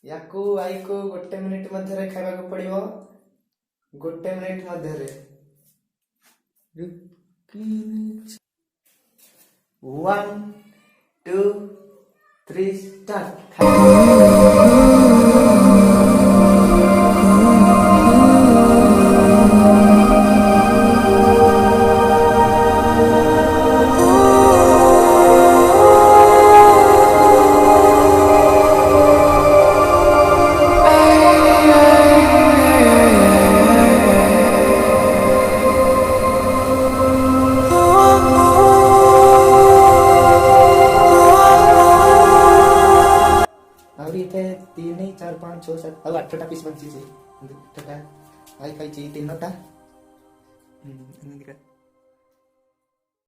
याकू आई को गोटे मिनिट मध्य खावा पड़ो गोटे मिनिट मध्य 1 2 3 स्टार्ट। अभी इतने 3 4 5 6 7 अब 8टा पीस बची से 8टा आई खाई 3टा